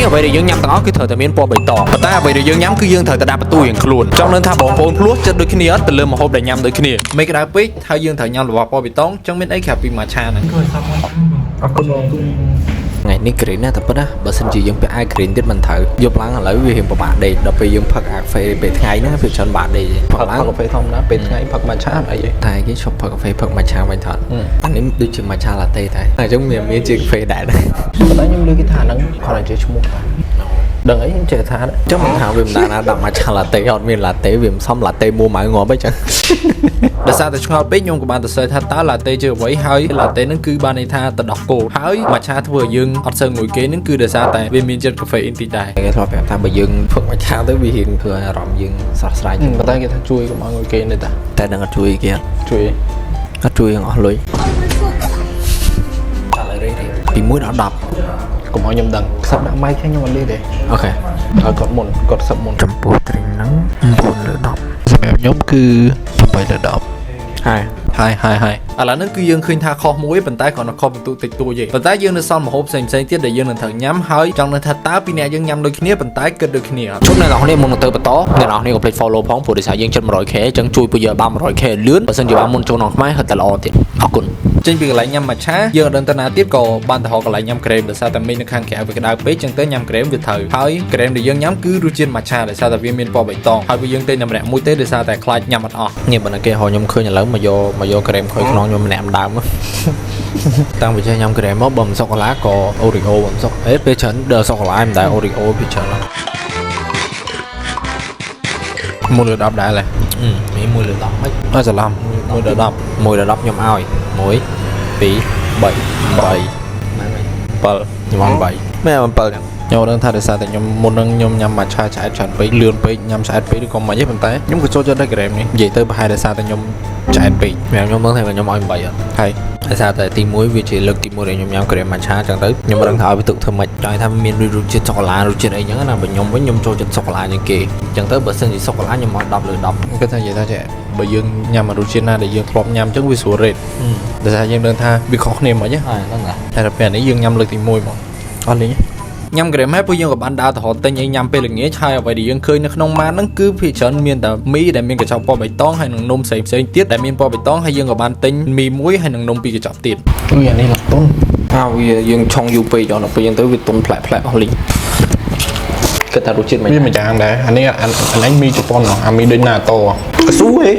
នេះអ្វីដែលយើងញ៉ាំទាំងអស់គឺត្រូវតែមានពណ៌បៃតងប៉ុន្តែអ្វីដែលយើងញ៉ាំគឺយើងត្រូវតែដាក់បន្ទូរៀងខ្លួនចង់នឹងថាបងប្អូនភ្លោះចិត្តដូចគ្នាអត់ទៅលើម្ហូបដែលញ៉ាំដូចគ្នាមិនក្តៅពេកហើយយើងត្រូវញ៉ាំរបស់ពណ៌បៃតងចឹងមានអីក្រៅពីម៉ាឆាហ្នឹងអរគុណបងថ្ងៃនេះក្រេនណាតែប៉ុណ្ណាបើសិនជាយើងពាក់អាវក្រេនទៀតមិនត្រូវយកឡើងឥឡូវវារៀងពិបាកដេកដល់ពេលយើងផឹកអាកាហ្វេពេលថ្ងៃណាវាច្រើនបាក់ដេកផឹកកាហ្វេធម្មតាពេលថ្ងៃផឹកម៉ាឆាអីតែគេឈប់ផឹកកាហ្វេផឹកម៉ាឆាវិញថតអានេះដូចជាម៉ាឆាឡាតេតែអញ្ចឹងមានជាកាហ្វេដែរប៉ុន្តែខ្ញុំលើគេថាហ្នឹងគាត់តែជាឈ្មោះដឹងអីខ្ញុំចេះថាចឹងមិនថាវាមិនណាដាក់ម៉ាឆាឡាតេអត់មានឡាតេវាមិនសមឡាតេមួម៉ៅងាប់អីចឹងដោយសារតែឆ្ងល់ពេកខ្ញុំក៏បានទៅសើចថាតើឡាតេជាអ្វីហើយឡាតេហ្នឹងគឺបានន័យថាទៅដោះគោហើយម៉ាឆាធ្វើឲ្យយើងអត់សូវងុយគេហ្នឹងគឺដោយសារតែវាមានជាតិកាហ្វេអ៊ីនតិចដែរគេធ្លាប់ប្រាប់ថាបើយើងផឹកម៉ាឆាទៅវារៀងធ្វើអារម្មណ៍យើងស្រស់ស្រាយប៉ុន្តែគេថាជួយកុំឲ្យងុយគេនេះតែនឹងអត់ជួយគេអត់ជួយអស់លុយពី1ដល់10កុំឲ្យខ្ញុំដឹងខ្សឹបដាក់ម៉ៃខ្ញុំអត់លឺទេអូខេឲ្យគាត់មុនគាត់ខ្សឹបមុនចំពោះត្រីហ្នឹង9លើ10សម្រាប់ខ្ញុំគឺ8លើ10ហើយឥឡូវនេះគឺយើងឃើញថាខុសមួយប៉ុន្តែគ្រាន់តែខុសបន្ទុកតិចតួចទេប៉ុន្តែយើងនៅសល់ម្ហូបផ្សេងទៀតដែលយើងនឹងត្រូវញ៉ាំហើយចង់នឹងថាតើពីអ្នកយើងញ៉ាំដូចគ្នាប៉ុន្តែគិតដូចគ្នាជួបអ្នកនរគ្នាមុនទៅបន្តអ្នកនរគ្នាកុំភ្លេច follow ផងព្រោះដោយសារយើងជិត 100k អញ្ចឹងជួយពួកយើងបាន 100k លឿនបើសិនជាបានមុនចូលក្នុងខ្មែរហិតតែល្អទៀតអរគុណចេញពីកន្លែងញ៉ាំម៉ាឆាយើងអត់ដឹងទៅណាទៀតក៏បានទៅរកកន្លែងញ៉ាំក្រែមដោយសារតែមីនៅខាងក្រៅវាក្តៅពេកអញ្ចឹងទៅញ៉ាំក្រែមវាត្រូវហើយក្រែមដែលយើងញ៉ាំគឺរសជាតិម៉ាឆាដោយសារតែវាមានពណ៌បៃតងហើយវាយើងតែម្នាក់មួយទេដោយសារតែខ្លាចញ៉ាំអត់អស់នេះបើណាគេហៅខ្ញុំឃើញឥឡូវមកយកក្រែមខុយខ្នងខ្ញុំម្នាក់ម្ដងតាំងពីចេះញ៉ាំក្រែមមកបើមិនសុកកាឡាក៏អូរីអូមិនសុកពេលច្រើនដល់សុកកាឡាមិនដែរអូរីអូវាច្រើន1លើ10ដែរមាន1លើ10មិនអត់ច្រឡំ1លើ10ខ្ញុំឲ្យ1 2 3 8 7ខ្ញុំឲ្យ8មែន7ខ្ញុំដឹងថាដោយសារតែខ្ញុំមុននឹងខ្ញុំញ៉ាំម៉ាឆាឆ្អែតច្រើនពេកលឿនពេកញ៉ាំឆ្អែតពេកឬក៏មិនទេប៉ុន្តែខ្ញុំក៏ចូលចិត្តដែរក្រែមនេះនិយាយទៅប្រហែលដោយសារតែខ្ញុំឆ្អែតពេកខ្ញុំដឹងថាខ្ញុំឲ្យ8អត់ហើយដោយសារតែទី1វាជាលើកទី1ដែលខ្ញុំញ៉ាំក្រែមម៉ាឆាអញ្ចឹងទៅខ្ញុំមិនដឹងថាឲ្យវាទុកធ្វើម៉េចចង់ថាមានរសជាតិសូកូឡារសជាតិអីចឹងណាបើខ្ញុំវិញខ្ញុំចូលចិត្តសូកូឡាជាងគេអញ្ចឹងទៅបើសិនជាសូកូឡាខ្ញុំឲ្យ10លើ10គេថានិយាយថាចេះបើយើងញ៉ាំរសជាតិណាដែលយើងធ្លាប់ញ៉ាំអញ្ចឹងវាស្រួលរ៉េតដោយសារយើងដឹងថាវាខុសគ្នាហ្មងហ្នឹងតែពេលនេះយើងញ៉ាំលើកទី1ហ្មងអត់លេងញ៉ាំក្រែមហើយពួកយើងក៏បានដើរទៅរកទិញអីញ៉ាំពេលល្ងាចហើយអ្វីដែលយើងឃើញនៅក្នុងម៉ានហ្នឹងគឺភាគច្រើនមានតែមីដែលមានកញ្ចប់ពណ៌បៃតងហើយនឹងនំផ្សេងទៀតដែលមានពណ៌បៃតងហើយយើងក៏បានទិញមីមួយហើយនឹងនំពីរកញ្ចប់ទៀតអានេះឡើងទុនវាយើងឆុងយូរពេកដល់ពេលយើងទៅវាទុនផ្លែអស់លីងគិតថារសជាតិមិនវាមួយយ៉ាងដែរអានេះអានេះមីជប៉ុនអាមីដូចណាតោកស៊ូហេ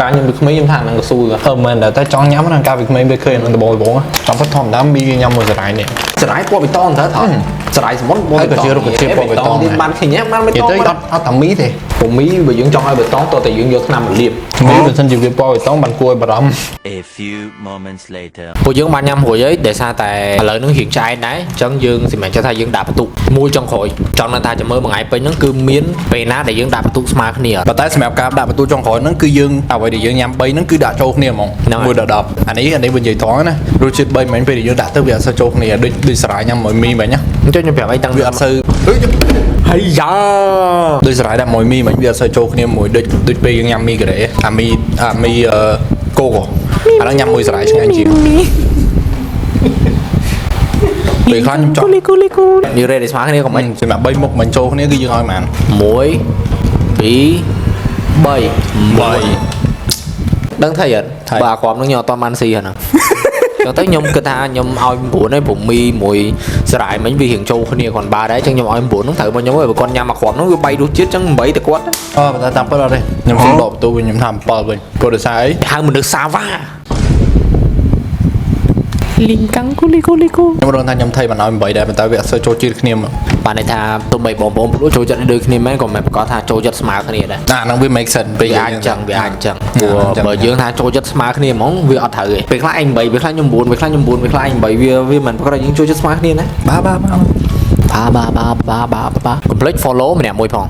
ការខ្ញុំពីក្មេងខ្ញុំថាហ្នឹងកស៊ូមែនតែចង់ញ៉ាំហ្នឹងកាលពីក្មេងវាឃើញហ្នឹងដបងចាំពិតធម្មតាមីញ៉ាំមួយសរ៉ៃនេះសរ៉ៃពណ៌បៃតងទៅថតសរ៉ៃសមុទ្រពណ៌បៃតងក៏ជារុក្ខជាតិពណ៌បៃតងទៀតបានឃើញបានបៃតងអត់តាមីទេពមីបើយើងចង់ឲ្យបៃតងតើតែយើងយកថ្នាំមកលាបមីបើសិនជាវាពណ៌បៃតងបានគួរឲ្យបារម្ភ A few moments later ពួកយើងបានញ៉ាំរួចហើយដោយសារតែឥឡូវហ្នឹងរៀងឆ្អែតដែរអញ្ចឹងយើងសម្រាប់ចេះថាយើងដាក់បន្ទុកមួយចុងក្រោយចង់ថាចាំមើលមួយថ្ងៃពេញហ្នឹងគឺមានពេលណាដែលយើងដាក់បន្ទុកស្មើគ្នាប៉ុន្តែសម្រាប់ការដាក់បន្ទុកចុងក្រោយហ្នឹងគឺយើងអ្វីដែលយើងញ៉ាំ3ហ្នឹងគឺដាក់ចូលគ្នាហ្មង1ដល់10អានេះបើនិយាយត្រង់ណារសជាតិ3មិនពេលដែលយើងដាក់ទៅវាអត់សូវចូលគ្នាដូចសារ៉ាញ៉ាំមួយមីមិញណាអញ្ចឹងខ្ញុំប្រាប់អីតាំងវាអត់សូវហើយយ៉ាដូចសារ៉ាដាក់មួយមីមិញវាអត់សូវចូលគ្នាមួយដូចពេលយើងញ៉ាំមីការ៉េអាមីកូអាហ្នឹងញ៉ាំមួយសារ៉ាឆ្ងាញ់ជាងពេលខ្លះខ្ញុំចង់នេះរ៉េដែលស្មើគ្នាក៏មិនសម្រាប់3មុខមិនចូលគ្នាគឺយើងឲ្យប៉ុន្មាន1 2 3ដឹងថាអត់បើអាក្រមនឹងខ្ញុំអត់តបានស៊ីហ្នឹងចឹងទៅខ្ញុំគិតថាខ្ញុំឲ្យ9ហើយព្រោះមីមួយស្រ័យមិញវារៀងចូលគ្នាគាត់បាទដែរចឹងខ្ញុំឲ្យ9ហ្នឹងត្រូវមកខ្ញុំហើយបើគាត់ញ៉ាំអាក្រមហ្នឹងវា3រសជាតិចឹង8តែគាត់ប៉ុន្តែតាមពិតអត់ទេខ្ញុំសុំដកបន្ទូវិញខ្ញុំថា7វិញព្រោះដោយសារអីហៅមនុស្សសាវ៉ាលីងកាំងគូលីខ្ញុំរងថាខ្ញុំថៃបានឲ្យ8ដែរប៉ុន្តែវាអត់សូវចូលជាតិគ្នាមកបានន័យថាទោះបីបងប្អូនព្រោះចូលចិត្តដូចគ្នាមែនក៏មិនប្រកាសថាចូលចិត្តស្មើគ្នាដែរហ្នឹងវា make sense វាអាចចឹងព្រោះបើយើងថាចូលចិត្តស្មើគ្នាហ្មងវាអត់ត្រូវទេពេលខ្លះឯង8ពេលខ្លះខ្ញុំ9ពេលខ្លះខ្ញុំ9ពេលខ្លះឯង8វាមិនប្រកាសយើងចូលចិត្តស្មើគ្នាណាបាទកុំភ្លេច follow ម្នាក់មួយផង